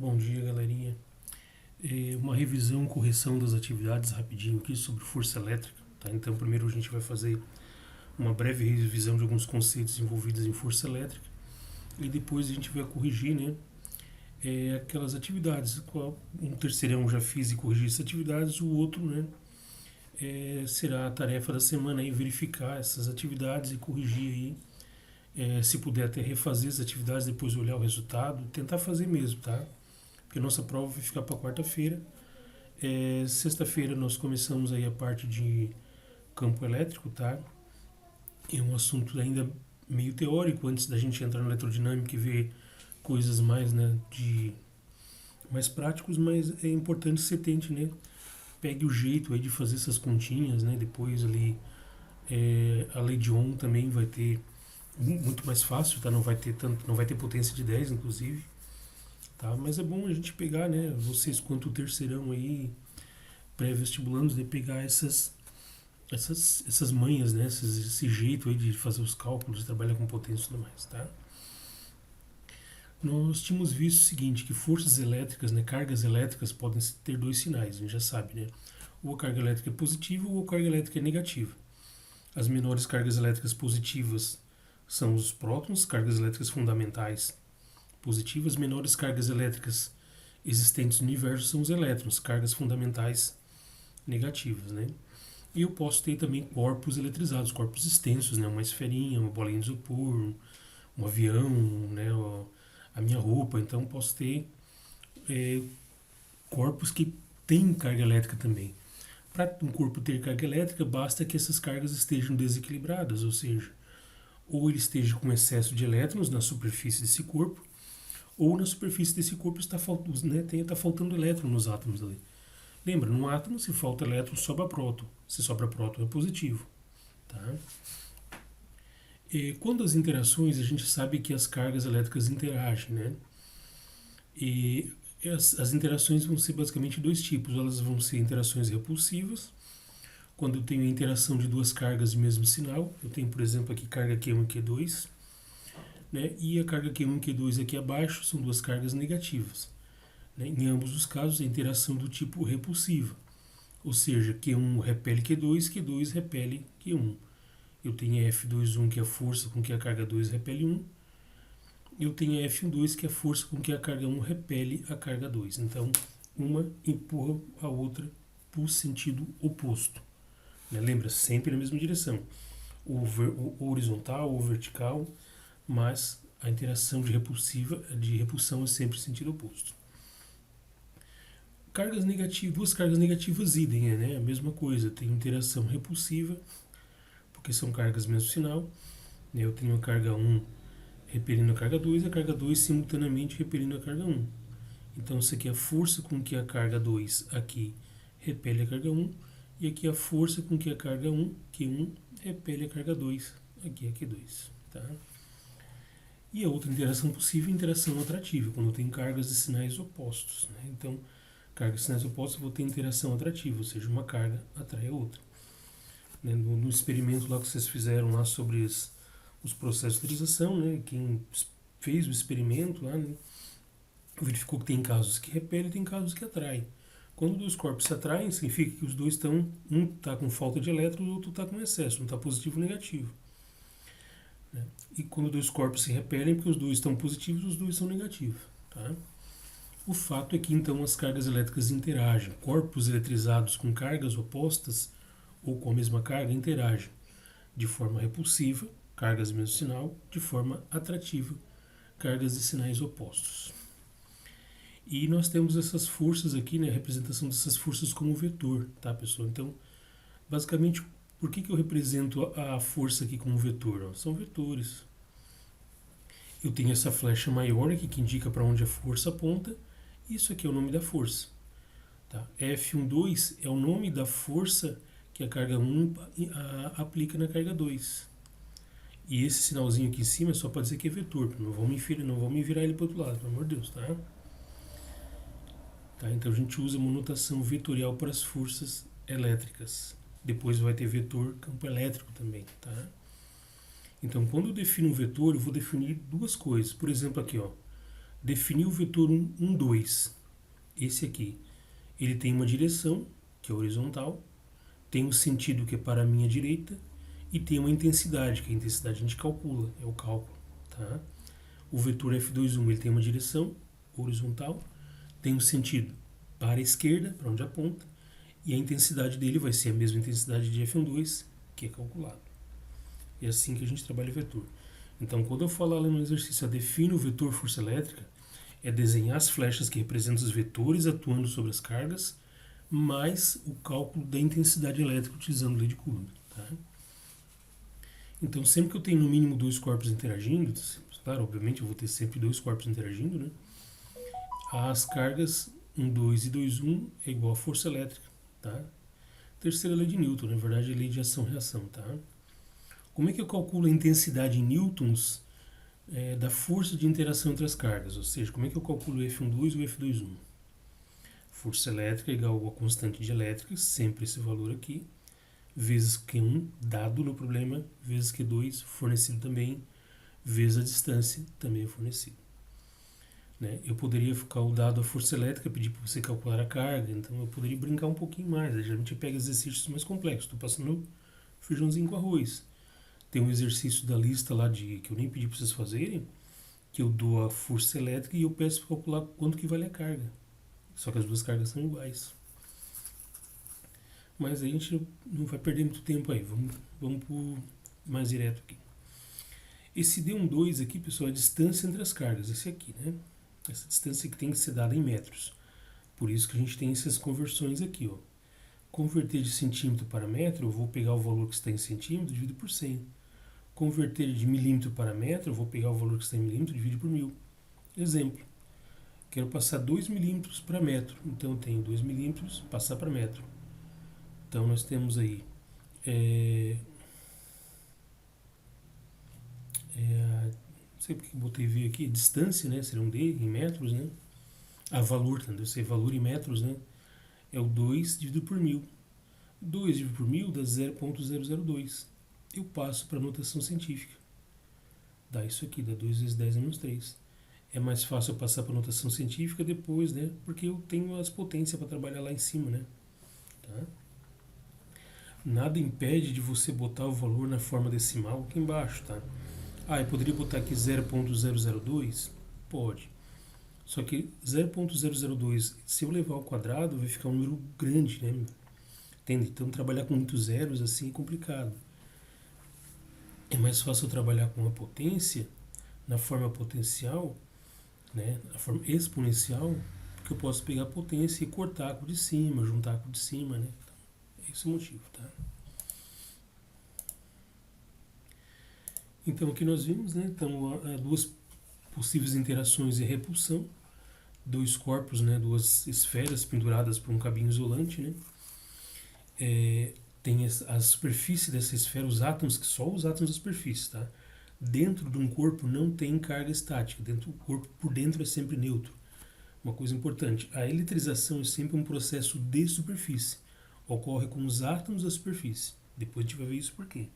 Bom dia, galerinha. Uma revisão, correção das atividades rapidinho aqui sobre força elétrica. Tá? Então, primeiro a gente vai fazer uma breve revisão de alguns conceitos envolvidos em força elétrica e depois a gente vai corrigir, né, aquelas atividades. Um terceirão já fiz e corrigi essas atividades, o outro, né, será a tarefa da semana aí verificar essas atividades e corrigir aí. Se puder até refazer as atividades, depois olhar o resultado, tentar fazer mesmo, tá? Porque a nossa prova vai ficar para quarta-feira. Sexta-feira nós começamos aí a parte de campo elétrico, tá? É um assunto ainda meio teórico antes da gente entrar na eletrodinâmica e ver coisas mais, né, mais práticos, mas é importante que você tente, né, pegue o jeito aí de fazer essas continhas, né? Depois ali a lei de Ohm também vai ter muito mais fácil, tá? Não vai ter potência de 10, inclusive. Tá? Mas é bom a gente pegar, né, vocês quanto terceirão aí, pré-vestibulandos, de pegar essas manhas, né, esse jeito aí de fazer os cálculos, de trabalhar com potência e tudo mais, tá? Nós tínhamos visto o seguinte, que forças elétricas, né, cargas elétricas podem ter dois sinais, a gente já sabe, né? Ou a carga elétrica é positiva ou a carga elétrica é negativa. As menores cargas elétricas positivas são os prótons, cargas elétricas fundamentais positivas. Menores cargas elétricas existentes no universo são os elétrons, cargas fundamentais negativas, né? E eu posso ter também corpos eletrizados, corpos extensos, né? Uma esferinha, uma bolinha de isopor, um avião, né? A minha roupa. Então posso ter corpos que têm carga elétrica também. Para um corpo ter carga elétrica, basta que essas cargas estejam desequilibradas, ou seja, ou ele esteja com excesso de elétrons na superfície desse corpo, ou na superfície desse corpo está faltando elétron nos átomos ali. Lembra, num átomo, se falta elétron, sobra próton. Se sobra próton, é positivo. Tá? Quando as interações, a gente sabe que as cargas elétricas interagem, né? E as interações vão ser basicamente dois tipos. Elas vão ser interações repulsivas, quando eu tenho a interação de duas cargas de mesmo sinal. Eu tenho, por exemplo, aqui carga Q1 e Q2, né? E a carga Q1 e Q2 aqui abaixo são duas cargas negativas. Né? Em ambos os casos, a interação do tipo repulsiva, ou seja, Q1 repele Q2, Q2 repele Q1. Eu tenho a F21, que é a força com que a carga 2 repele 1, eu tenho a F12, que é a força com que a carga 1 repele a carga 2. Então, uma empurra a outra para o sentido oposto. Né? Lembra, sempre na mesma direção, ou horizontal ou vertical, mas a interação de repulsão é sempre sentido oposto. Cargas negativas, duas cargas negativas idem, né? A mesma coisa, tem interação repulsiva, porque são cargas mesmo sinal. Né? Eu tenho a carga 1 repelindo a carga 2 e a carga 2 simultaneamente repelindo a carga 1. Então isso aqui é a força com que a carga 2 aqui repele a carga 1, e aqui é a força com que a carga 1, Q1, repele a carga 2, aqui é Q2. Tá? E a outra interação possível é a interação atrativa, quando eu tenho cargas de sinais opostos. Né? Então, cargas de sinais opostos, eu vou ter interação atrativa, ou seja, uma carga atrai a outra. Né? No experimento lá que vocês fizeram lá sobre os processos de utilização, né? Quem fez o experimento lá, né, verificou que tem casos que repelem e tem casos que atraem. Quando dois corpos se atraem, significa que os dois estão, um está com falta de elétrons, o outro está com excesso, um está positivo ou negativo. Né? E quando dois corpos se repelem, porque os dois estão positivos, os dois são negativos. Tá? O fato é que então as cargas elétricas interagem. Corpos eletrizados com cargas opostas ou com a mesma carga interagem de forma repulsiva, cargas do mesmo sinal, de forma atrativa, cargas de sinais opostos. E nós temos essas forças aqui, né, a representação dessas forças como vetor, tá, pessoal? Então, basicamente, por que eu represento a força aqui como vetor? São vetores. Eu tenho essa flecha maior aqui que indica para onde a força aponta. Isso aqui é o nome da força. Tá? F12 é o nome da força que a carga 1 aplica na carga 2. E esse sinalzinho aqui em cima é só para dizer que é vetor. Não vamos virar ele para o outro lado, pelo amor de Deus. Tá? Então a gente usa uma notação vetorial para as forças elétricas. Depois vai ter vetor campo elétrico também. Tá? Então quando eu defino um vetor, eu vou definir duas coisas. Por exemplo, aqui, ó, Defini o vetor 1, 2. Esse aqui, ele tem uma direção, que é horizontal, tem um sentido que é para a minha direita, e tem uma intensidade, que a intensidade a gente calcula, é o cálculo. Tá? O vetor F21 ele tem uma direção horizontal, tem um sentido para a esquerda, para onde aponta, e a intensidade dele vai ser a mesma intensidade de F12, que é calculado. É assim que a gente trabalha o vetor. Então, quando eu falar lá no exercício, define o vetor força elétrica, é desenhar as flechas que representam os vetores atuando sobre as cargas, mais o cálculo da intensidade elétrica utilizando lei de Coulomb. Tá? Então, sempre que eu tenho no mínimo dois corpos interagindo, claro, obviamente eu vou ter sempre dois corpos interagindo, né? As cargas 1, 2 e 2, 1 é igual a força elétrica. Tá? Terceira lei de Newton, na verdade é a lei de ação-reação. Tá? Como é que eu calculo a intensidade em newtons da força de interação entre as cargas? Ou seja, como é que eu calculo o F12 e o F21? Força elétrica é igual a constante de elétrica, sempre esse valor aqui, vezes Q1 dado no problema, vezes Q2 fornecido também, vezes a distância também é fornecido. Né? Eu poderia ficar o dado a força elétrica, pedir para você calcular a carga, então eu poderia brincar um pouquinho mais. Geralmente eu pego exercícios mais complexos, estou passando feijãozinho com arroz. Tem um exercício da lista lá que eu nem pedi para vocês fazerem, que eu dou a força elétrica e eu peço para calcular quanto que vale a carga. Só que as duas cargas são iguais. Mas a gente não vai perder muito tempo aí. Vamos por mais direto aqui. Esse D12 aqui, pessoal, é a distância entre as cargas. Esse aqui, né? Essa distância que tem que ser dada em metros. Por isso que a gente tem essas conversões aqui, ó. Converter de centímetro para metro, eu vou pegar o valor que está em centímetro e dividir por 100. Converter de milímetro para metro, eu vou pegar o valor que está em milímetro e dividir por 1000. Exemplo. Quero passar 2 milímetros para metro. Então eu tenho 2 milímetros, passar para metro. Então nós temos aí não sei porque botei V aqui, distância, né? Será um D em metros, né? Valor, entendeu? Sei valor em metros, né? É o 2 dividido por 1000. 2 dividido por 1000 dá 0,002. Eu passo para a notação científica. Dá isso aqui, dá 2 vezes 10 menos 3. É mais fácil eu passar para a notação científica depois, né? Porque eu tenho as potências para trabalhar lá em cima, né? Tá? Nada impede de você botar o valor na forma decimal aqui embaixo, tá? Eu poderia botar aqui 0,002? Pode. Só que 0,002, se eu levar ao quadrado, vai ficar um número grande, né? Entende? Então, trabalhar com muitos zeros assim é complicado. É mais fácil eu trabalhar com a potência na forma potencial, né? Na forma exponencial, porque eu posso pegar a potência e cortar com o de cima, juntar com o de cima, né? Então, esse é o motivo, tá? Então, aqui nós vimos, né? Então, há duas possíveis interações e repulsão. Dois corpos, né? Duas esferas penduradas por um cabinho isolante, né? Tem a superfície dessa esfera, os átomos, que só os átomos da superfície, tá? Dentro de um corpo não tem carga estática, o corpo por dentro é sempre neutro. Uma coisa importante, a eletrização é sempre um processo de superfície, ocorre com os átomos da superfície. Depois a gente vai ver isso por quê.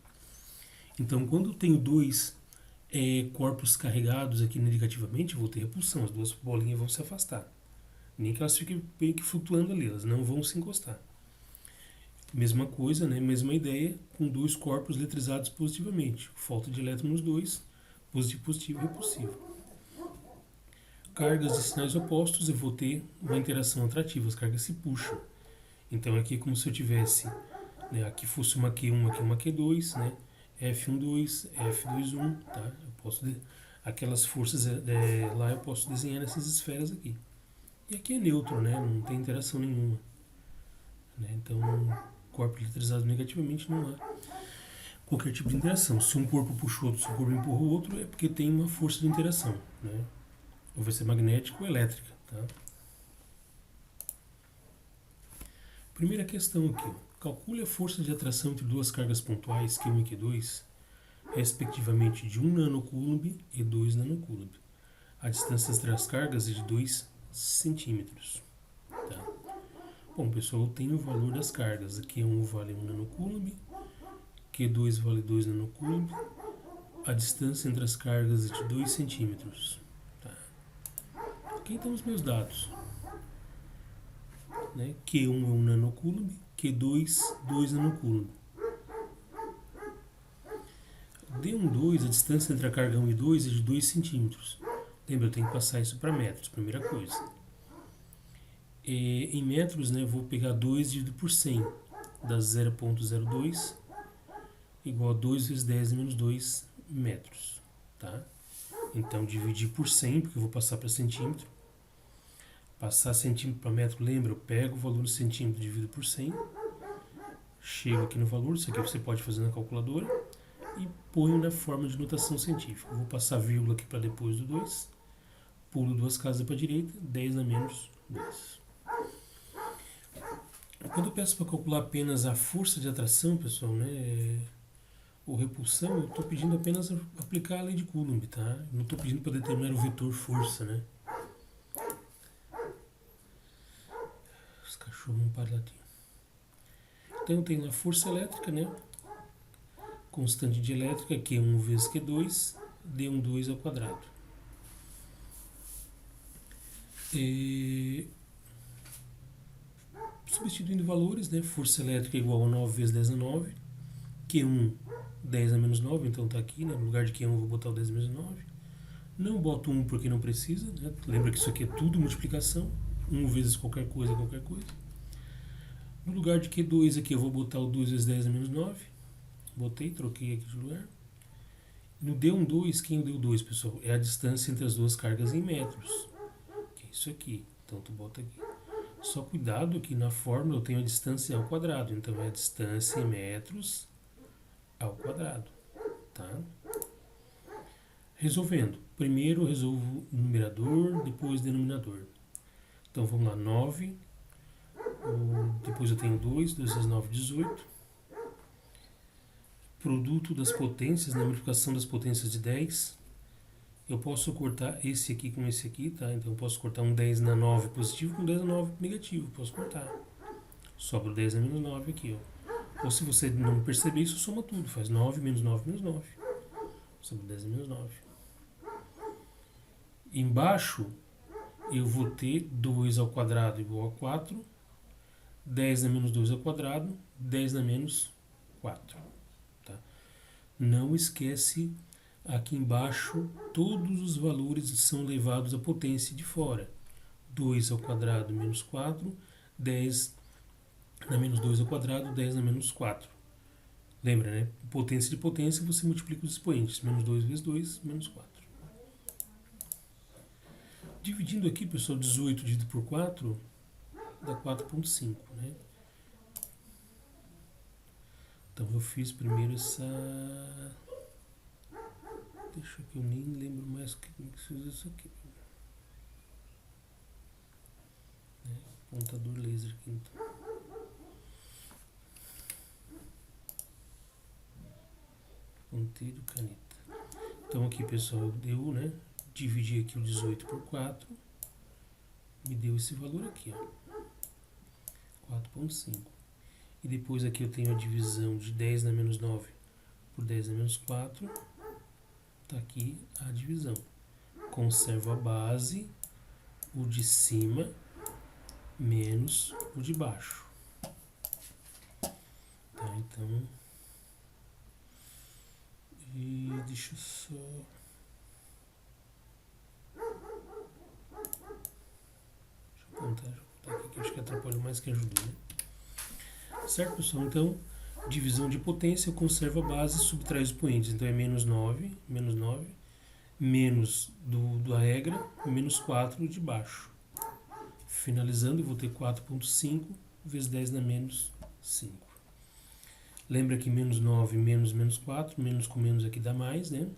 Então, quando eu tenho dois corpos carregados aqui negativamente, eu vou ter repulsão, as duas bolinhas vão se afastar. Nem que elas fiquem meio que flutuando ali, elas não vão se encostar. Mesma coisa, né? Mesma ideia, com dois corpos eletrizados positivamente. Falta de elétron nos dois, positivo, positivo, repulsivo. Cargas de sinais opostos, eu vou ter uma interação atrativa, as cargas se puxam. Então aqui é como se eu tivesse, né, aqui fosse uma Q1, aqui uma Q2, né? F12, F21, tá? Eu posso aquelas forças lá eu posso desenhar nessas esferas aqui. E aqui é neutro, né? Não tem interação nenhuma. Né? Então, corpo eletrizado negativamente não há qualquer tipo de interação. Se um corpo puxa o outro, se um corpo empurra o outro, é porque tem uma força de interação, né? Ou vai ser magnética ou elétrica, tá? Primeira questão aqui. Calcule a força de atração entre duas cargas pontuais, Q1 e Q2, respectivamente de 1 nanocoulomb e 2 nanocoulomb. A distância entre as cargas é de 2 centímetros. Tá? Bom, pessoal, eu tenho o valor das cargas. Q1 vale 1 nanocoulomb, Q2 vale 2 nanocoulomb. A distância entre as cargas é de 2 centímetros. Tá? Aqui estão os meus dados. Né? Q1 é 1 nanocoulomb, Q2, 2 nanocoulomb. D12, a distância entre a carga 1 e 2 é de 2 centímetros. Lembra, eu tenho que passar isso para metros, primeira coisa. Em metros, né, eu vou pegar 2 dividido por 100, dá 0,02, igual a 2 vezes 10 menos 2 metros. Tá? Então, dividir por 100, porque eu vou passar para centímetro. Passar centímetro para metro, lembra, eu pego o valor de centímetro, divido por 100, chego aqui no valor, isso aqui você pode fazer na calculadora, e ponho na forma de notação científica. Eu vou passar vírgula aqui para depois do 2, pulo 2 casas para a direita, 10 a menos 2. Quando eu peço para calcular apenas a força de atração, pessoal, né, ou repulsão, eu estou pedindo apenas aplicar a lei de Coulomb, tá? Não estou pedindo para determinar o vetor força, né? Os cachorros não param de latir. Então eu tenho a força elétrica, né? Constante de elétrica, Q1 vezes Q2, D12 ao quadrado. Substituindo valores, né? Força elétrica igual a 9 vezes 10 a 9. Q1, 10 a menos 9, então está aqui, né? No lugar de Q1 eu vou botar o 10 a menos 9. Não boto 1 porque não precisa, né? Lembra que isso aqui é tudo multiplicação. 1 vezes qualquer coisa é qualquer coisa. No lugar de Q2 aqui eu vou botar o 2 vezes 10 a menos 9. Botei, troquei aqui de lugar. No D12, quem é o D2, pessoal? É a distância entre as duas cargas em metros. Que é isso aqui. Então tu bota aqui. Só cuidado que na fórmula eu tenho a distância ao quadrado. Então é a distância em metros ao quadrado. Tá? Resolvendo. Primeiro eu resolvo o numerador, depois o denominador. Então vamos lá. 9. Depois eu tenho 2. 2 vezes 9, 18. Produto das potências, na multiplicação das potências de 10. Eu posso cortar esse aqui com esse aqui, tá? Então eu posso cortar um 10 na 9 positivo com 10 na 9 negativo. Posso cortar. Sobra o 10 na menos 9 aqui, ó. Ou se você não perceber isso, soma tudo. Faz 9 menos 9 menos 9. Sobra 10 na menos 9. Embaixo eu vou ter 2 ao quadrado igual a 4. 10 na menos 2 ao quadrado. 10 na menos 4. Não esquece, aqui embaixo, todos os valores são levados à potência de fora. 2 ao quadrado menos 4, 10 na menos 2 ao quadrado, 10 na menos 4. Lembra, né? Potência de potência, você multiplica os expoentes. Menos 2 vezes 2, menos 4. Dividindo aqui, pessoal, 18 dividido por 4, dá 4,5, né? Então eu fiz primeiro essa... Deixa que eu nem lembro mais como que se usa isso aqui. Pontador laser aqui então. Ponteiro, caneta. Então aqui, pessoal, deu, né? Dividi aqui o 18 por 4. Me deu esse valor aqui, ó. 4,5. E depois aqui eu tenho a divisão de 10 na menos 9 por 10 na menos 4. Está aqui a divisão. Conservo a base, o de cima menos o de baixo. Tá, então... E deixa eu só... Deixa eu contar aqui que eu acho que atrapalhou mais que ajudou, né? Certo, pessoal? Então, divisão de potência, eu conservo a base e subtrai os expoentes. Então é menos 9, menos da regra, menos 4 de baixo. Finalizando, eu vou ter 4,5 vezes 10 na menos 5. Lembra que menos 9, menos 4, menos com menos aqui dá mais, né?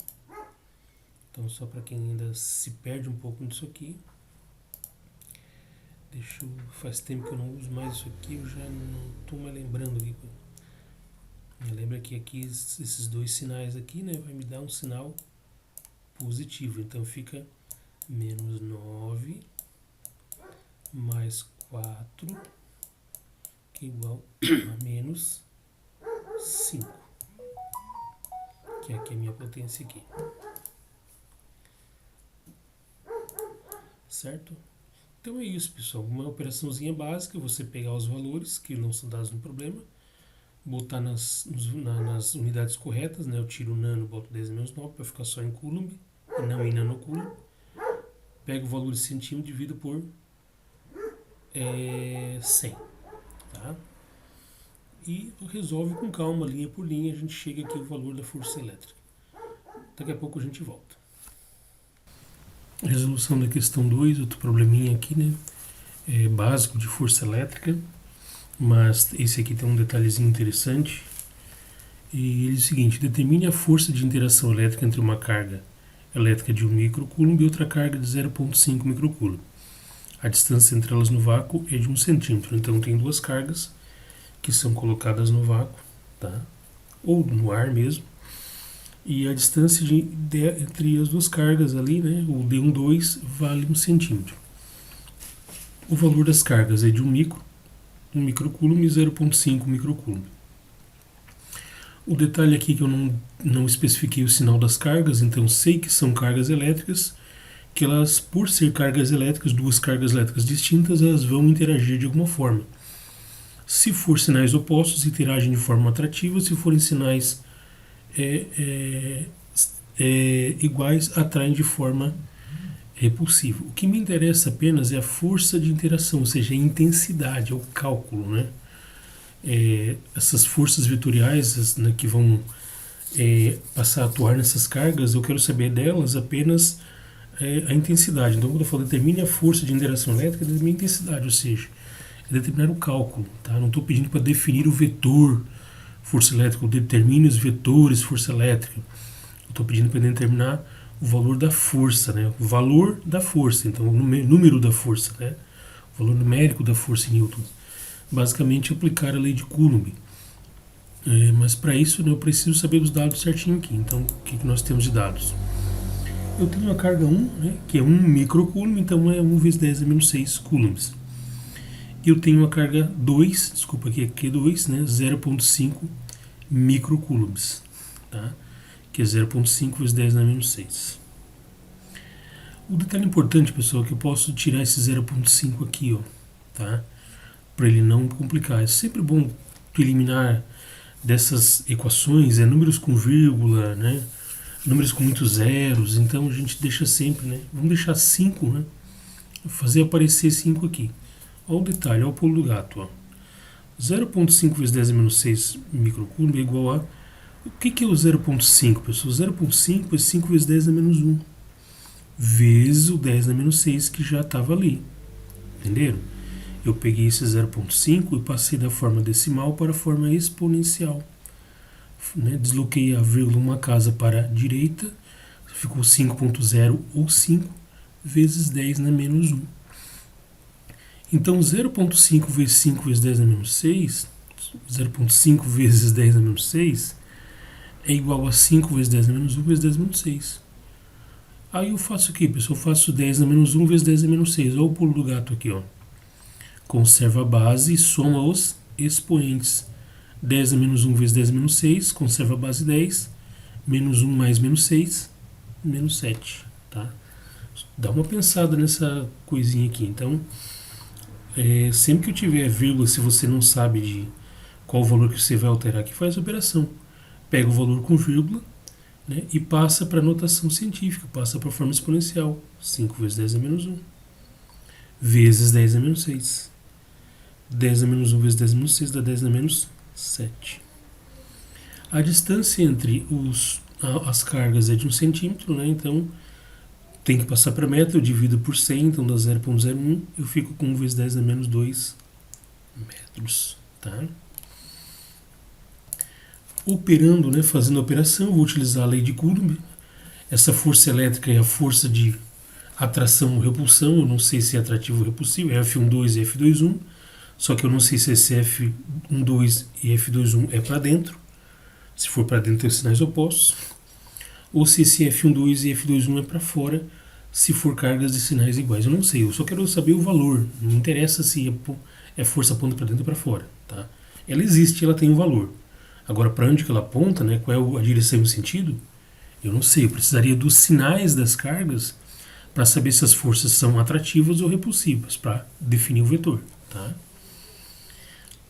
Então, só para quem ainda se perde um pouco nisso aqui. Faz tempo que eu não uso mais isso aqui, eu já não estou mais lembrando aqui. Lembra que aqui esses dois sinais aqui, né, vai me dar um sinal positivo. Então fica menos 9 mais 4, que é igual a menos 5. Que aqui é a minha potência aqui. certo? Então é isso, pessoal. Uma operaçãozinha básica, você pegar os valores que não são dados no problema, botar nas unidades corretas, né? Eu tiro o nano, boto 10 a menos 9 para ficar só em coulomb e não em nanocoulomb. Pego o valor de centímetro e divido por 100, tá? E resolve com calma, linha por linha, a gente chega aqui ao valor da força elétrica. Daqui a pouco a gente volta. Resolução da questão 2, outro probleminha aqui, né? Básico de força elétrica, mas esse aqui tem um detalhezinho interessante. E ele diz o seguinte: determine a força de interação elétrica entre uma carga elétrica de 1 microcoulomb e outra carga de 0,5 microcoulomb. A distância entre elas no vácuo é de 1 centímetro. Então tem duas cargas que são colocadas no vácuo, tá? Ou no ar mesmo. E a distância entre as duas cargas ali, né, o D12 vale 1 centímetro. O valor das cargas é de 1 microcoulomb e 0,5 microcoulomb. O detalhe aqui que eu não especifiquei o sinal das cargas, então sei que são cargas elétricas, que elas, por ser cargas elétricas, duas cargas elétricas distintas, elas vão interagir de alguma forma. Se for sinais opostos, interagem de forma atrativa, se forem sinais iguais, atraem de forma repulsiva. O que me interessa apenas é a força de interação, ou seja, a intensidade, é o cálculo, né? Essas forças vetoriais, né, que vão passar a atuar nessas cargas, eu quero saber delas apenas a intensidade. Então, quando eu falo determine a força de interação elétrica, determine a intensidade, ou seja, é determinar o cálculo. Tá? Não estou pedindo para definir o vetor força elétrica, ou determine os vetores força elétrica. Eu estou pedindo para determinar o valor da força, né? O valor da força, então o número da força, né? O valor numérico da força em Newton. Basicamente aplicar a lei de Coulomb. Mas para isso, né, eu preciso saber os dados certinho aqui. Então, o que nós temos de dados? Eu tenho a carga 1, né, que é 1 microcoulomb, então é 1 vezes 10 a menos 6 coulombs. Eu tenho a carga 2, desculpa, aqui é Q2, né, 0,5 microcoulombs, tá? Que é 0,5 vezes 10 a menos 6. O detalhe importante, pessoal, é que eu posso tirar esse 0,5 aqui, ó, tá? Para ele não complicar. É sempre bom eliminar dessas equações números com vírgula, né? Números com muitos zeros, então a gente deixa sempre, né? Vamos deixar 5, né? Vou fazer aparecer 5 aqui. Olha o detalhe, olha o pulo do gato, ó. 0,5 vezes 10 a menos 6 microcoulomb é igual a... O que é o 0,5, pessoal? 0,5 é 5 vezes 10 a menos 1 vezes o 10 a menos 6 que já estava ali. Entenderam? Eu peguei esse 0,5 e passei da forma decimal para a forma exponencial. Né? Desloquei a vírgula uma casa para a direita, ficou 5,0 ou 5 vezes 10 na menos 1. Então 0,5 vezes 5 vezes 10 na menos 6, 0,5 vezes 10 na menos 6 é igual a 5 vezes 10 na menos 1 vezes 10 na menos 6. Aí eu faço o que, pessoal? Eu faço 10 na menos 1 vezes 10 na menos 6. Olha o pulo do gato aqui, ó. Conserva a base e soma os expoentes. 10 a menos 1 vezes 10 a menos 6, conserva a base 10, menos 1 mais menos 6, menos 7, tá? Dá uma pensada nessa coisinha aqui. Então, sempre que eu tiver vírgula, se você não sabe de qual o valor que você vai alterar aqui, faz a operação. Pega o valor com vírgula, né, e passa para a notação científica, passa para a forma exponencial. 5 vezes 10 a menos 1, vezes 10 a menos 6. 10 a menos 1 vezes 10 a menos 6 dá 10 a menos 7. A distância entre as cargas é de 1 centímetro, né? Então tem que passar para metro, eu divido por 100, então dá 0,01, eu fico com 1 vezes 10 a menos 2 metros, tá? Operando, né, fazendo a operação, eu vou utilizar a lei de Coulomb. Essa força elétrica é a força de atração ou repulsão, eu não sei se é atrativo ou repulsivo, é F12 e F21, só que eu não sei se esse F12 e F21 é para dentro, se for para dentro tem sinais opostos, ou se esse F12 e F21 é para fora, se for cargas de sinais iguais. Eu não sei, eu só quero saber o valor, não interessa se é força aponta para dentro ou para fora, tá? Ela existe, ela tem um valor. Agora, para onde que ela aponta, né, qual é a direção e o sentido, eu não sei, eu precisaria dos sinais das cargas para saber se as forças são atrativas ou repulsivas, para definir o vetor. Tá?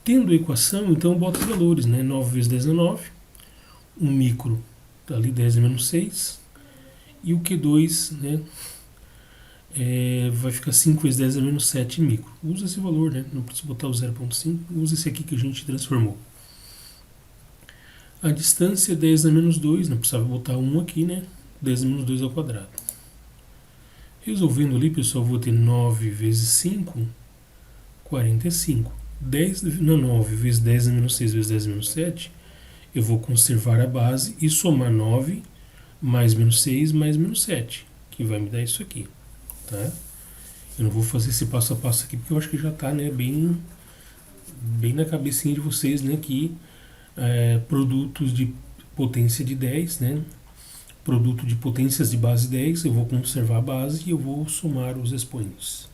Tendo a equação, então eu boto os valores, né? 9 vezes 10 é 9, 1 micro está ali 10 a menos 6, e o Q2, né, vai ficar 5 vezes 10 a menos 7 micro. Usa esse valor, né? Não precisa botar o 0,5, usa esse aqui que a gente transformou. A distância é 10 a menos 2, não precisava botar 1 aqui, né? 10 a menos 2 ao quadrado. Resolvendo ali, pessoal, vou ter 9 vezes 5, 45. 10 na 9 vezes 10 a menos 6 vezes 10 a menos 7, eu vou conservar a base e somar 9 mais menos 6 mais menos 7, que vai me dar isso aqui. Tá? Eu não vou fazer esse passo a passo aqui, porque eu acho que já está, né, bem na cabecinha de vocês, né, que produtos de potência de 10, né, produto de potências de base 10, eu vou conservar a base e eu vou somar os expoentes.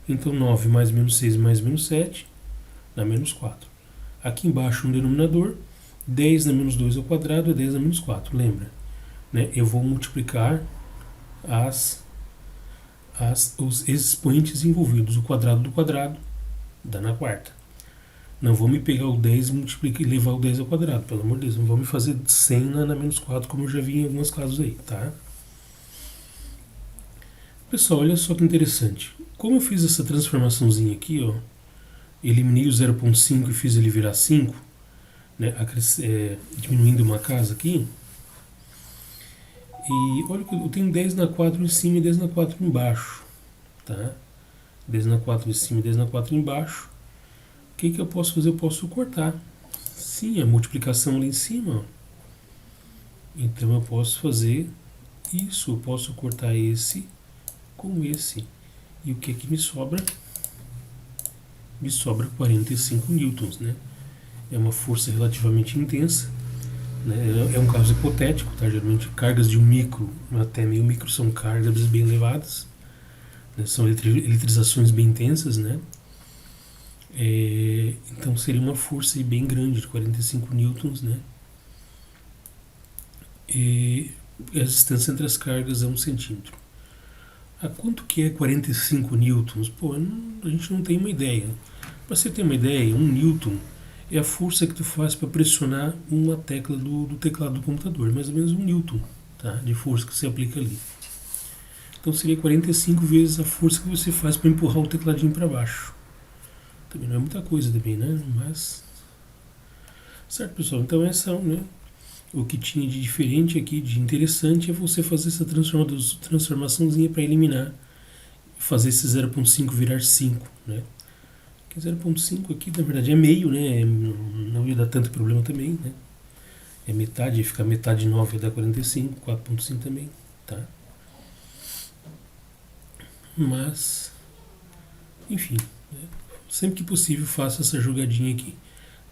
Então 9 mais menos 6 mais menos 7 dá menos 4. Aqui embaixo um denominador, 10 na menos 2 ao quadrado é 10 na menos 4, lembra? Né? Eu vou multiplicar os expoentes envolvidos. O quadrado do quadrado dá na quarta. Não vou me pegar o 10 e multiplicar e levar o 10 ao quadrado, pelo amor de Deus. Não vou me fazer 100 na menos 4, como eu já vi em alguns casos aí, tá? Pessoal, olha só que interessante. Como eu fiz essa transformaçãozinha aqui, ó, eliminei o 0,5 e fiz ele virar 5, né, diminuindo uma casa aqui. E olha que eu tenho 10 na 4 em cima e 10 na 4 embaixo. Tá? 10 na 4 em cima e 10 na 4 embaixo. O que eu posso fazer? Eu posso cortar. Sim, a multiplicação ali em cima. Ó. Então eu posso fazer isso. Eu posso cortar esse com esse. E o que me sobra? Me sobra 45 newtons. Né? É uma força relativamente intensa. Né? É um caso hipotético, tá? Geralmente cargas de 1 micro até meio micro são cargas bem elevadas, né? São eletrizações bem intensas, né? Então seria uma força bem grande, de 45 newtons, né? E a distância entre as cargas é 1 centímetro. A quanto que é 45 newtons? Pô, a gente não tem uma ideia. Para você ter uma ideia, 1 newton é a força que tu faz para pressionar uma tecla do teclado do computador, mais ou menos 1 newton, tá? De força que você aplica ali. Então seria 45 vezes a força que você faz para empurrar o tecladinho para baixo. Também não é muita coisa também, né? Mas certo, pessoal. Então essa, né? O que tinha de diferente aqui, de interessante, é você fazer essa transformaçãozinha para eliminar, fazer esse 0,5 virar 5, né? Que 0,5 aqui na verdade é meio, né? Não ia dar tanto problema também, né? É metade, ia ficar metade de 9 ia dar 45, 4,5 também, tá? Mas, enfim, né? Sempre que possível faça essa jogadinha aqui.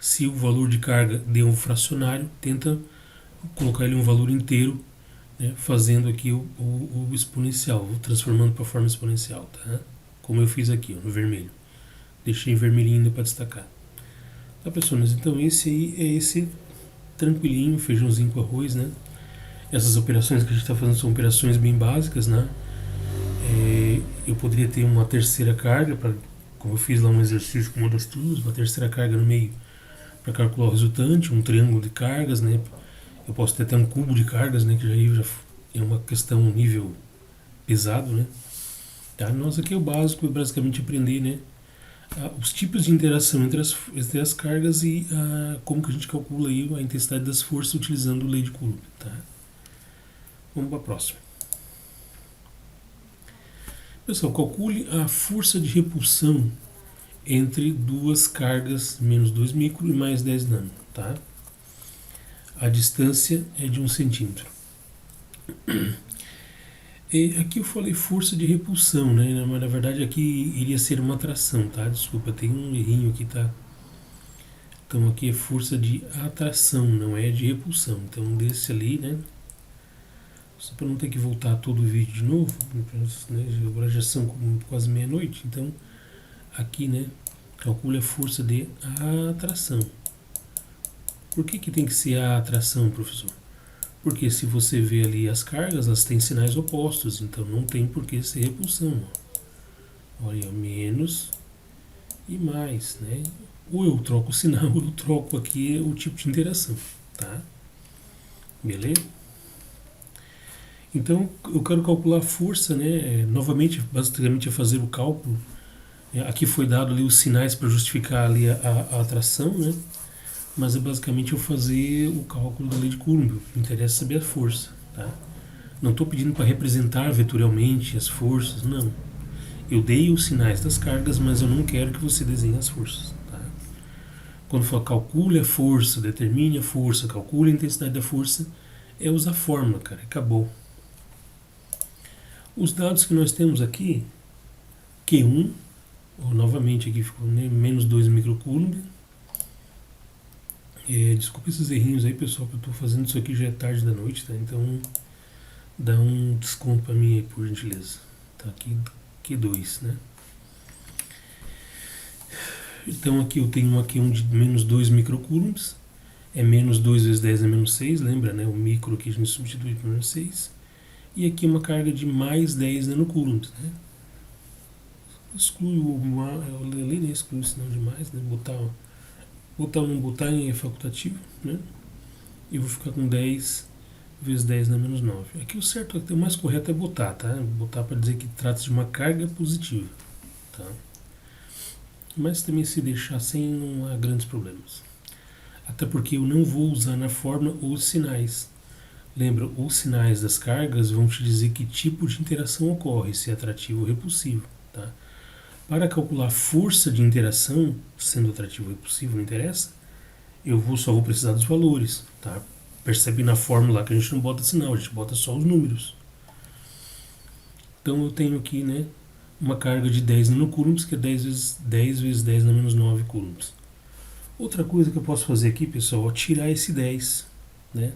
Se o valor de carga deu um fracionário, tenta colocar ele um valor inteiro, né? Fazendo aqui o exponencial, transformando para a forma exponencial, tá? Como eu fiz aqui, ó, no vermelho. Deixei em vermelhinho ainda para destacar. Tá, pessoal? Mas então esse aí é esse tranquilinho, feijãozinho com arroz, né? Essas operações que a gente está fazendo são operações bem básicas, né? Eu poderia ter uma terceira carga, como eu fiz lá um exercício com uma das turmas, uma terceira carga no meio para calcular o resultante, um triângulo de cargas, né? Eu posso ter até um cubo de cargas, né? Que já é uma questão nível pesado, né? Tá? Nós aqui é o básico, é basicamente aprender, né? Os tipos de interação entre as cargas e como que a gente calcula aí a intensidade das forças utilizando lei de Coulomb. Tá? Vamos para a próxima. Pessoal, calcule a força de repulsão entre duas cargas menos 2 micro e mais 10 nano. Tá? A distância é de 1 centímetro. E aqui eu falei força de repulsão, né? Mas na verdade aqui iria ser uma atração, tá? Desculpa, tem um errinho aqui, tá? Então aqui é força de atração, não é de repulsão. Então desse ali, né? Só para não ter que voltar todo o vídeo de novo, né? Agora já são quase meia-noite, então aqui, né? Calcule a força de atração. Por que tem que ser a atração, professor? Porque se você vê ali as cargas, elas têm sinais opostos, então não tem por que ser repulsão. Olha, menos e mais, né? Ou eu troco o sinal, ou eu troco aqui o tipo de interação, tá? Beleza? Então, eu quero calcular a força, né? Novamente, basicamente, é fazer o cálculo. Aqui foi dado ali os sinais para justificar ali a atração, né? Mas é basicamente eu fazer o cálculo da lei de Coulomb. Me interessa saber a força, tá? Não estou pedindo para representar vetorialmente as forças, não. Eu dei os sinais das cargas, mas eu não quero que você desenhe as forças, tá? Quando fala calcule a força, determine a força, calcule a intensidade da força, é usar a fórmula, cara. Acabou. Os dados que nós temos aqui, Q1, novamente aqui ficou, né, menos 2 microcoulomb. Desculpa esses errinhos aí, pessoal, que eu estou fazendo isso aqui já é tarde da noite, tá? Então dá um desconto para mim aí, por gentileza. Tá aqui Q2, né? Então aqui eu tenho aqui um de menos 2 microcoulombs. É menos 2 vezes 10 a menos 6, lembra, né? O micro aqui a gente substitui por menos 6. E aqui uma carga de mais 10 nanocoulombs, né? Exclui o ali, né? Exclui o sinal de mais, né? Botar ou não botar é facultativo, né? E vou ficar com 10 vezes 10 na menos 9. Aqui o certo, o mais correto é botar, tá? Botar para dizer que trata-se de uma carga positiva, tá? Mas também se deixar sem não há grandes problemas. Até porque eu não vou usar na fórmula os sinais. Lembra, os sinais das cargas vão te dizer que tipo de interação ocorre, se é atrativo ou repulsivo, tá? Para calcular a força de interação, sendo atrativo ou repulsivo, não interessa, só vou precisar dos valores, tá? Percebe na fórmula que a gente não bota sinal, a gente bota só os números. Então eu tenho aqui, né, uma carga de 10 nanocoulombs, que é 10 vezes 10 na menos 9 coulombs. Outra coisa que eu posso fazer aqui, pessoal, é tirar esse 10, né?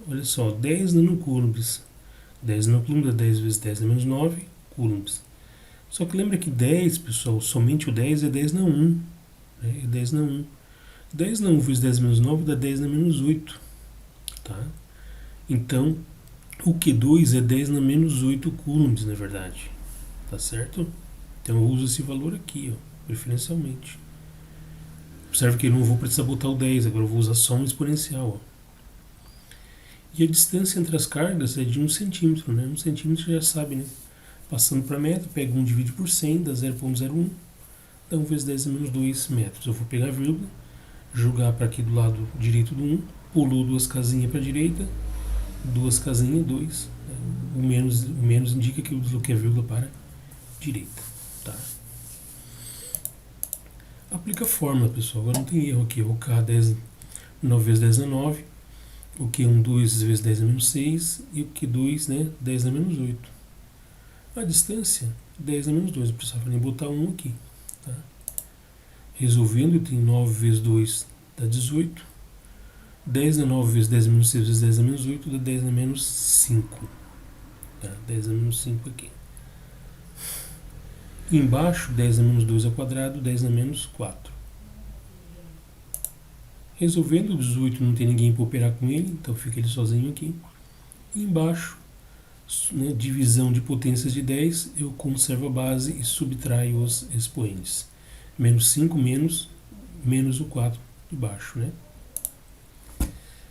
Olha só, 10 nanocoulombs. 10 nanocoulombs é 10 vezes 10 na menos 9 coulombs. Só que lembra que 10, pessoal, somente o 10 é 10 na 1. Né? É 10 na 1. 10 na 1 vezes 10 menos 9 dá 10 na menos 8. Tá? Então, o Q2 é 10 na menos 8 coulombs, na verdade. Tá certo? Então eu uso esse valor aqui, ó, preferencialmente. Observe que eu não vou precisar botar o 10, agora eu vou usar só um exponencial. Ó. E a distância entre as cargas é de 1 centímetro, né? 1 centímetro já sabe, né? Passando para metro, pega 1 divide por 100, dá 0,01, dá 1 vezes 10 a menos 2 metros. Eu vou pegar a vírgula, jogar para aqui do lado direito do 1, pulou 2 casinhas para a direita, 2 casinhas, 2. O menos indica que eu desloquei a vírgula para a direita. Tá? Aplica a fórmula, pessoal. Agora não tem erro aqui. O K 10, 9 vezes 10 a 9. O Q1, 2 vezes 10 a menos 6. E o Q2, né, 10 a menos 8. A distância, 10 a menos 2. Eu precisava nem botar 1 aqui. Tá? Resolvendo, eu tenho 9 vezes 2 dá 18. 10 a 9 vezes 10 a menos 6 vezes 10 a menos 8 dá 10 a menos 5. Tá? 10 a menos 5 aqui. E embaixo, 10 a menos 2 ao quadrado, 10 a menos 4. Resolvendo, o 18 não tem ninguém para operar com ele, então fica ele sozinho aqui. E embaixo, né, divisão de potências de 10, eu conservo a base e subtraio os expoentes. Menos 5 menos o 4 de baixo. Né?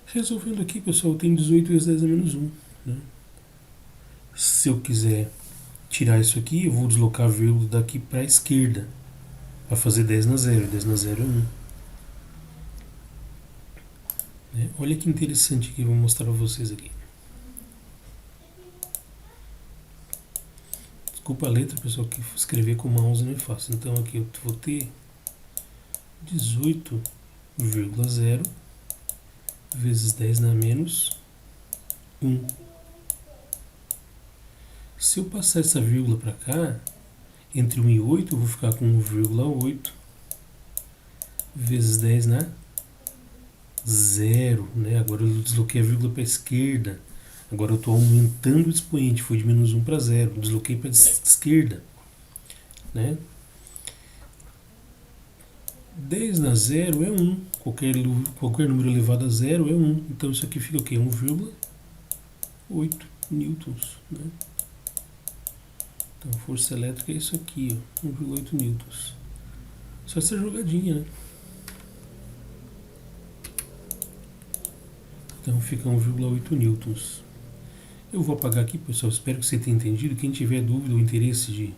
Resolvendo aqui, pessoal, eu tenho 18 vezes 10 a menos 1. Né? Se eu quiser tirar isso aqui, eu vou deslocar a vírgula daqui para a esquerda, para fazer 10 na 0. 10 na 0 é 1. Né? Olha que interessante que eu vou mostrar para vocês aqui. Desculpa a letra, pessoal, que escrever com mouse não é fácil. Então aqui eu vou ter 18,0 vezes 10 na menos 1. Se eu passar essa vírgula para cá, entre 1 e 8, eu vou ficar com 1,8 vezes 10 na 0. Né? Agora eu desloquei a vírgula para a esquerda. Agora eu estou aumentando o expoente, foi de menos 1 para 0. Desloquei para a esquerda. Né? 10 na 0 é 1. qualquer número elevado a zero é 1. Então isso aqui fica o quê? 1,8 newtons. Né? Então a força elétrica é isso aqui, ó, 1,8 newtons. Só essa jogadinha, né? Então fica 1,8 newtons. Eu vou apagar aqui, pessoal. Espero que você tenha entendido. Quem tiver dúvida ou interesse de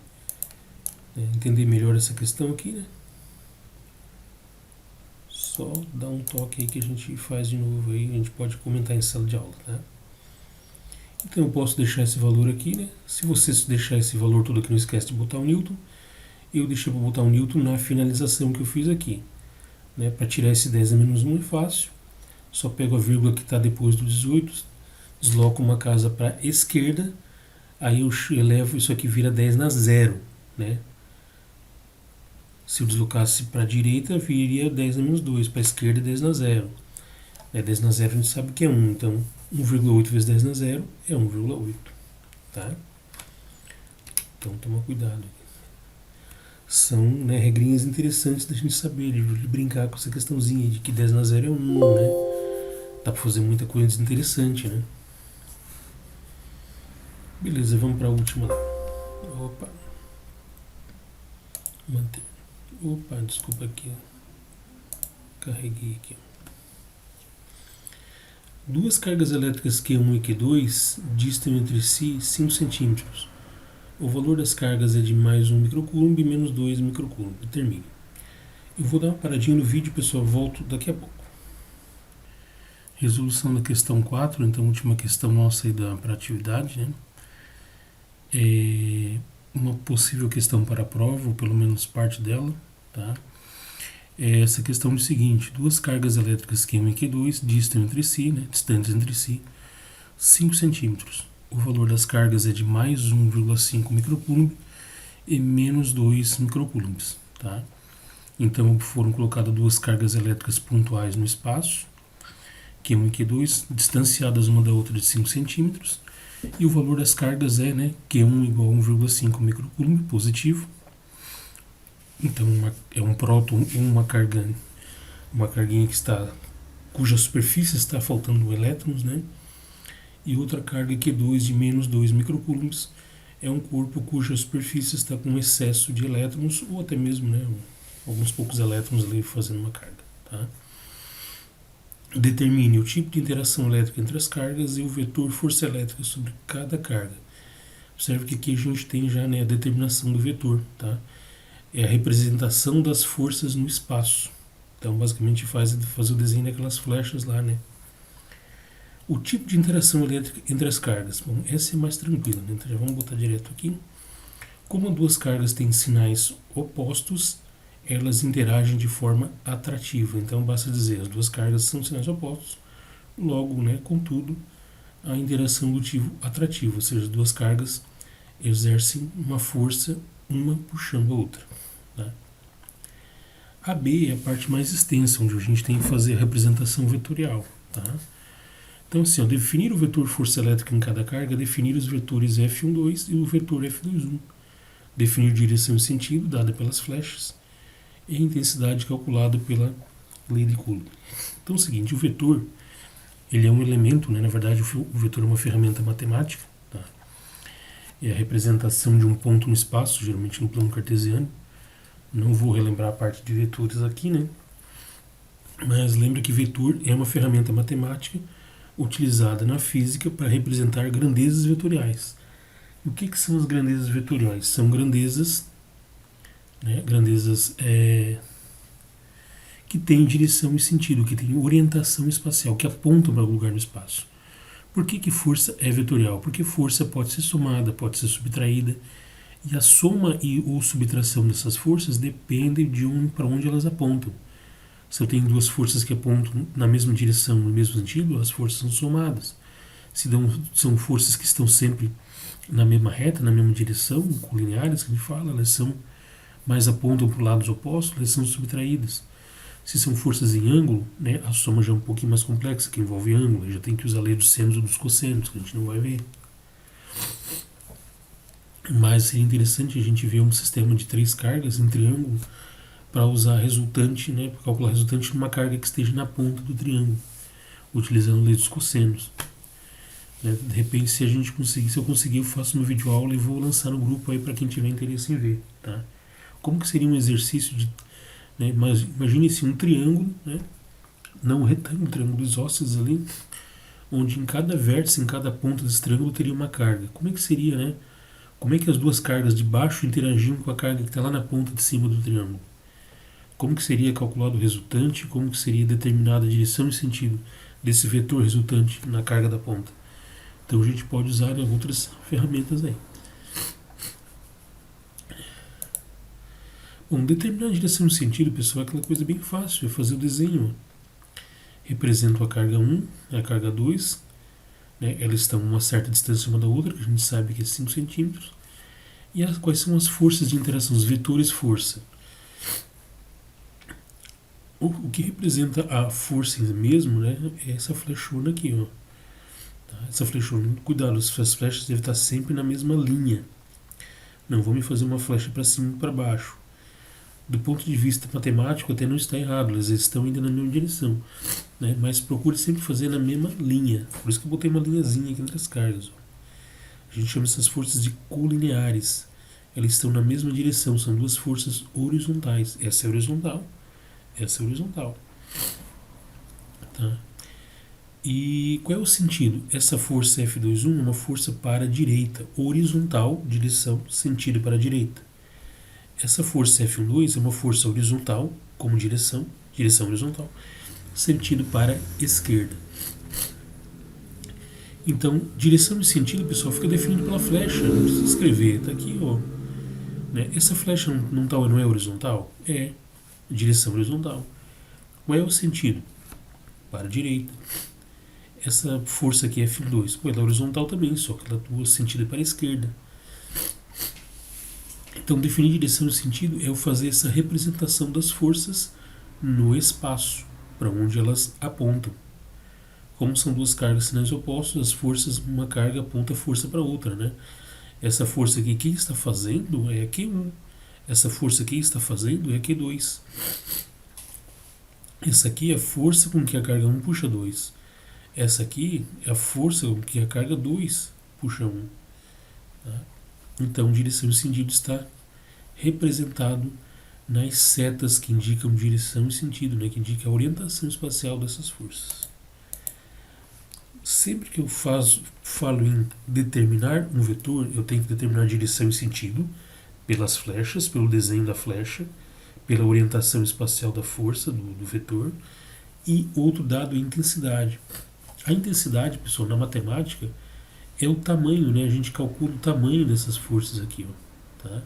entender melhor essa questão aqui, né? Só dá um toque aí que a gente faz de novo aí. A gente pode comentar em sala de aula, tá? Então eu posso deixar esse valor aqui, né? Se você deixar esse valor todo aqui, não esquece de botar o newton. Eu deixei para botar o newton na finalização que eu fiz aqui, né? Para tirar esse 10 a menos 1 é fácil. Só pego a vírgula que está depois do 18, desloco uma casa para a esquerda, aí eu elevo, isso aqui vira 10 na zero, né? Se eu deslocasse para a direita, viria 10 a menos 2, para a esquerda 10 na zero. 10 na zero a gente sabe que é 1, então 1,8 vezes 10 na zero é 1,8, tá? Então toma cuidado. São, né, regrinhas interessantes da gente saber, de brincar com essa questãozinha de que 10 na zero é 1, né? Dá para fazer muita coisa interessante, né? Beleza, vamos para a última lá. Opa. Manter. Opa, desculpa aqui. Carreguei aqui. Duas cargas elétricas Q1 e Q2 distam entre si 5 centímetros. O valor das cargas é de mais 1 microcoulomb e menos 2 microcoulomb. Determine. Eu vou dar uma paradinha no vídeo, pessoal. Volto daqui a pouco. Resolução da questão 4, então a última questão nossa aí para atividade, né? É uma possível questão para a prova, ou pelo menos parte dela, tá? Essa questão é o seguinte: duas cargas elétricas Q1 e Q2 distantes entre si 5 centímetros. O valor das cargas é de mais 1,5 microcoulomb e menos 2 microcoulombs, tá? Então foram colocadas duas cargas elétricas pontuais no espaço, Q1 e Q2, distanciadas uma da outra de 5 centímetros, e o valor das cargas é, né, Q1 igual a 1,5 microcoulomb positivo. Então é um próton, uma carguinha que está, cuja superfície está faltando elétrons, né? E outra carga Q2 de menos 2 microcoulombs é um corpo cuja superfície está com excesso de elétrons, ou até mesmo, né, alguns poucos elétrons ali fazendo uma carga, tá? Determine o tipo de interação elétrica entre as cargas e o vetor força elétrica sobre cada carga. Observe que aqui a gente tem já, né, a determinação do vetor, tá? É a representação das forças no espaço. Então, basicamente, faz o desenho daquelas flechas lá, né? O tipo de interação elétrica entre as cargas. Bom, essa é mais tranquila, né? Então, já vamos botar direto aqui. Como duas cargas têm sinais opostos, elas interagem de forma atrativa. Então, basta dizer, as duas cargas são sinais opostos, logo, né, contudo, a interação do tipo atrativo, ou seja, as duas cargas exercem uma força, uma puxando a outra. Tá? A B é a parte mais extensa, onde a gente tem que fazer a representação vetorial. Tá? Então, assim, ao definir o vetor força elétrica em cada carga, definir os vetores F12 e o vetor F21. Definir direção e sentido, dada pelas flechas, e a intensidade calculada pela lei de Coulomb. Então é o seguinte, o vetor, ele é um elemento, né? Na verdade o vetor é uma ferramenta matemática, tá? É a representação de um ponto no espaço, geralmente no plano cartesiano. Não vou relembrar a parte de vetores aqui, né? Mas lembra que vetor é uma ferramenta matemática utilizada na física para representar grandezas vetoriais. O que são as grandezas vetoriais? São grandezas, né, que têm direção e sentido, que têm orientação espacial, que apontam para algum lugar no espaço. Por que força é vetorial? Porque força pode ser somada, pode ser subtraída, e a soma e ou subtração dessas forças depende de para onde elas apontam. Se eu tenho duas forças que apontam na mesma direção, no mesmo sentido, as forças são somadas. Se são forças que estão sempre na mesma reta, na mesma direção, colineares que a gente fala, elas são mais apontam para os lados opostos, elas são subtraídas. Se são forças em ângulo, né, a soma já é um pouquinho mais complexa, que envolve ângulo, já tem que usar a lei dos senos ou dos cossenos, que a gente não vai ver. Mas seria interessante a gente ver um sistema de 3 cargas em triângulo para usar a resultante, né, para calcular a resultante numa carga que esteja na ponta do triângulo, utilizando leis dos cossenos. Né? De repente, se eu conseguir, eu faço uma videoaula e vou lançar no grupo aí para quem tiver interesse em ver. Tá? Como que seria um exercício de... Né, mas imagine-se um triângulo, né, não um retângulo, um triângulo isósceles ali, onde em cada vértice, em cada ponta desse triângulo teria uma carga. Como é que seria, né? Como é que as duas cargas de baixo interagiam com a carga que está lá na ponta de cima do triângulo? Como que seria calculado o resultante? Como que seria determinada a direção e sentido desse vetor resultante na carga da ponta? Então a gente pode usar, né, outras ferramentas aí. Bom, determinar a direção e sentido, pessoal, é aquela coisa bem fácil, é fazer o desenho. Represento a carga 1 e a carga 2, né, elas estão a uma certa distância uma da outra, que a gente sabe que é 5 centímetros. E quais são as forças de interação, os vetores força. O que representa a força mesmo, né, é essa flechona aqui, ó. Tá? Essa flechona, cuidado, as flechas devem estar sempre na mesma linha. Não vou me fazer uma flecha para cima e para baixo. Do ponto de vista matemático, até não está errado, elas estão indo na mesma direção. Né? Mas procure sempre fazer na mesma linha. Por isso que eu botei uma linhazinha aqui entre as cargas. Ó. A gente chama essas forças de colineares. Elas estão na mesma direção, são duas forças horizontais. Essa é horizontal, essa é horizontal. Tá? E qual é o sentido? Essa força F21 é uma força para a direita, horizontal, direção, sentido para a direita. Essa força F12 é uma força horizontal, como direção, direção horizontal, sentido para a esquerda. Então, direção e sentido, pessoal, fica definido pela flecha. Não precisa escrever, tá aqui, ó. Né? Essa flecha não é horizontal? É. Direção horizontal. Qual é o sentido? Para a direita. Essa força aqui, F2, ela é horizontal também, só que ela atua sentido para a esquerda. Então, definir direção e sentido é eu fazer essa representação das forças no espaço, para onde elas apontam. Como são duas cargas sinais opostos, as forças, uma carga aponta a força para outra, né? Essa força aqui, quem está fazendo é Q1. Essa força aqui está fazendo é Q2. Essa aqui é a força com que a carga 1 puxa 2. Essa aqui é a força com que a carga 2 puxa 1. Tá? Então, direção e sentido está representado nas setas que indicam direção e sentido, né? Que indica a orientação espacial dessas forças. Sempre que eu falo em determinar um vetor, eu tenho que determinar direção e sentido pelas flechas, pelo desenho da flecha, pela orientação espacial da força do vetor, e outro dado é a intensidade. A intensidade, pessoal, na matemática é o tamanho, né? A gente calcula o tamanho dessas forças aqui, ó, tá?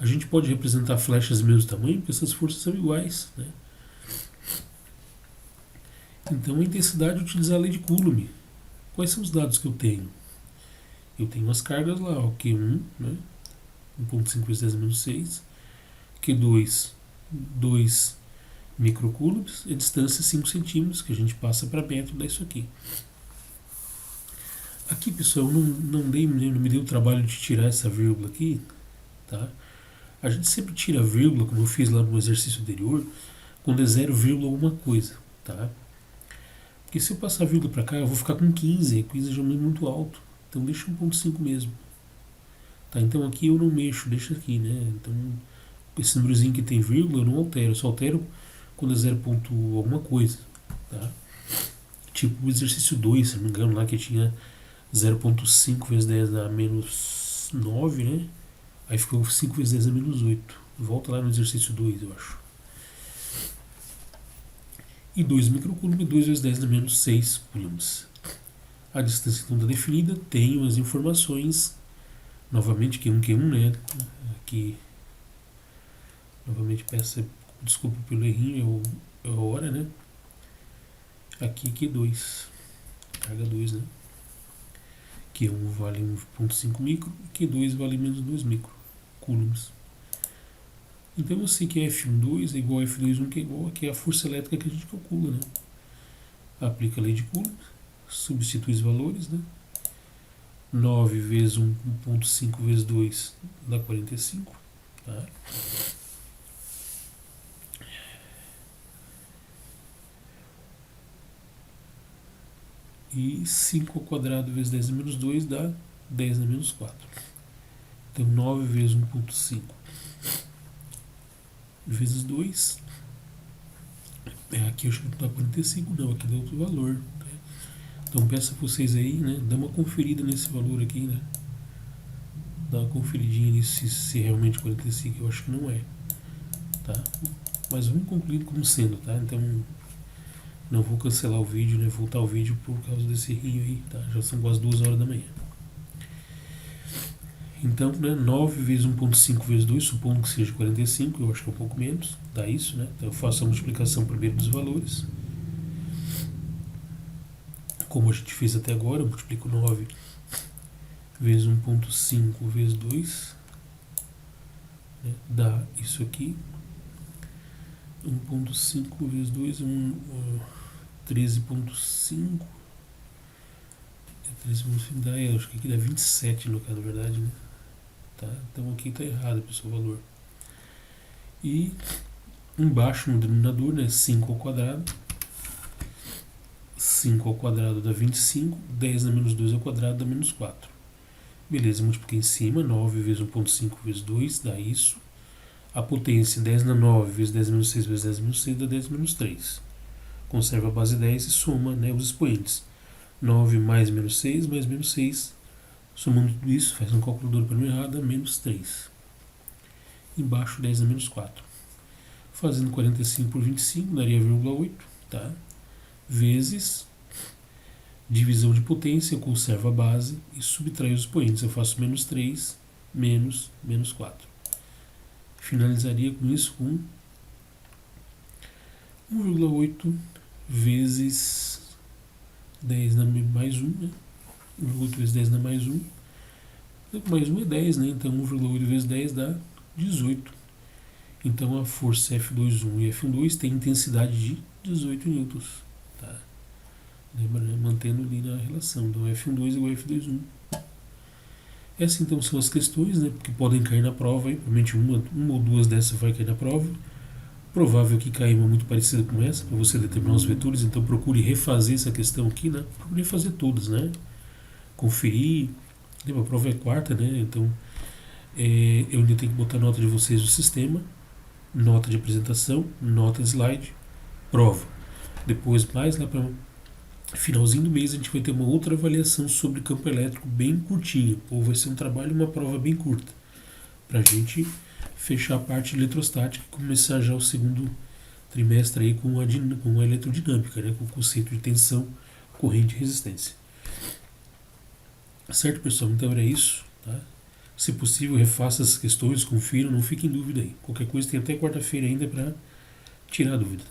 A gente pode representar flechas do mesmo tamanho porque essas forças são iguais, né? Então a intensidade é utilizar a lei de Coulomb. Quais são os dados que eu tenho? Eu tenho as cargas lá, ó, Q1, né? 1.5 vezes 10 menos 6. Q2, 2 microcoulombs. E a distância 5 centímetros, que a gente passa para metro disso aqui. Aqui, pessoal, eu não me dei o trabalho de tirar essa vírgula aqui, tá? A gente sempre tira a vírgula, como eu fiz lá no exercício anterior, quando é 0, alguma coisa, tá? Porque se eu passar a vírgula para cá, eu vou ficar com 15, 15 já é muito alto, então deixa 1.5 mesmo. Tá, então aqui eu não mexo, deixa aqui, né? Então, esse númerozinho que tem vírgula eu não altero, eu só altero quando é 0, alguma coisa, tá? Tipo o exercício 2, se não me engano, lá que tinha 0.5 vezes 10 a menos 9, né? Aí ficou 5 vezes 10 a menos 8. Volta lá no exercício 2, eu acho. E 2 microcoulombs, 2 vezes 10 a menos 6 coulombs. A distância então está definida, tenho as informações. Novamente, Q1, né? Aqui, novamente peço desculpa pelo errinho, é a hora, né? Aqui, Q2, carga 2, né? Q1 vale 1.5 micro, Q2 vale menos 2 micro coulombs. Então eu sei que F12 é igual a F21, que é igual a a força elétrica que a gente calcula, né? Aplica a lei de Coulomb, substitui os valores, né? 9 vezes 1.5 vezes 2 dá 45, tá? E 5 ao quadrado vezes 10 a menos 2 dá 10 a menos 4. Então 9 vezes 1.5 vezes 2. Aqui eu acho que não dá 45 não, aqui dá outro valor. Né? Então peço a vocês aí, né, dá uma conferida nesse valor aqui, né? Dá uma conferidinha nisso se realmente 45, eu acho que não é. Tá? Mas vamos concluir como sendo, tá? Então não vou cancelar o vídeo, né? Voltar o vídeo por causa desse rio aí, tá? Já são quase 2 horas da manhã. Então, né, 9 vezes 1.5 vezes 2, supondo que seja 45, eu acho que é um pouco menos, dá isso, né? Então eu faço a multiplicação primeiro dos valores. Como a gente fez até agora, eu multiplico 9 vezes 1.5 vezes 2, né, dá isso aqui. 1.5 vezes 2 é 13.5. 13.5 dá, eu acho que aqui dá 27 no caso, na verdade, né? Tá? Então aqui está errado, pessoal, o valor. E embaixo no denominador, né, 5 ao quadrado. 5 ao quadrado dá 25, 10 a menos 2 ao quadrado dá menos 4. Beleza, multipliquei em cima, 9 vezes 1.5 vezes 2 dá isso. A potência 10 na 9 vezes 10 menos 6 vezes 10 menos 6 dá 10 menos 3. Conserva a base 10 e soma, né, os expoentes. 9 mais menos 6 mais menos 6. Somando tudo isso, faz um calculador para mim errada, menos 3. Embaixo 10 a menos 4. Fazendo 45 por 25, daria 0,8, tá? Vezes divisão de potência, eu conservo a base e subtraio os expoentes. Eu faço menos 3 menos menos 4. Finalizaria com isso com 1,8 vezes 10 na mais 1, né? 1,8 vezes 10 na mais 1. Mais 1 é 10, né? Então 1,8 vezes 10 dá 18. Então a força F2.1 e F1.2 tem intensidade de 18 newtons. Tá? Lembra, né? Mantendo ali na relação. Então F1.2 igual a F2.1. Essas então são as questões, né, que podem cair na prova. Hein? Provavelmente uma ou duas dessas vai cair na prova. Provável que caia uma muito parecida com essa, para você determinar os vetores. Então procure refazer essa questão aqui, né? Procure fazer todas, né? Conferir. A prova é quarta, né? Então eu ainda tenho que botar nota de vocês do sistema, nota de apresentação, nota de slide, prova. Depois, mais lá para finalzinho do mês, a gente vai ter uma outra avaliação sobre campo elétrico bem curtinha. Ou vai ser um trabalho, uma prova bem curta, para a gente fechar a parte de eletrostática e começar já o segundo trimestre aí com a eletrodinâmica, né? Com o conceito de tensão, corrente e resistência. Certo, pessoal? Então era isso, tá? Se possível, refaça as questões, confira, não fique em dúvida aí. Qualquer coisa tem até quarta-feira ainda para tirar dúvida.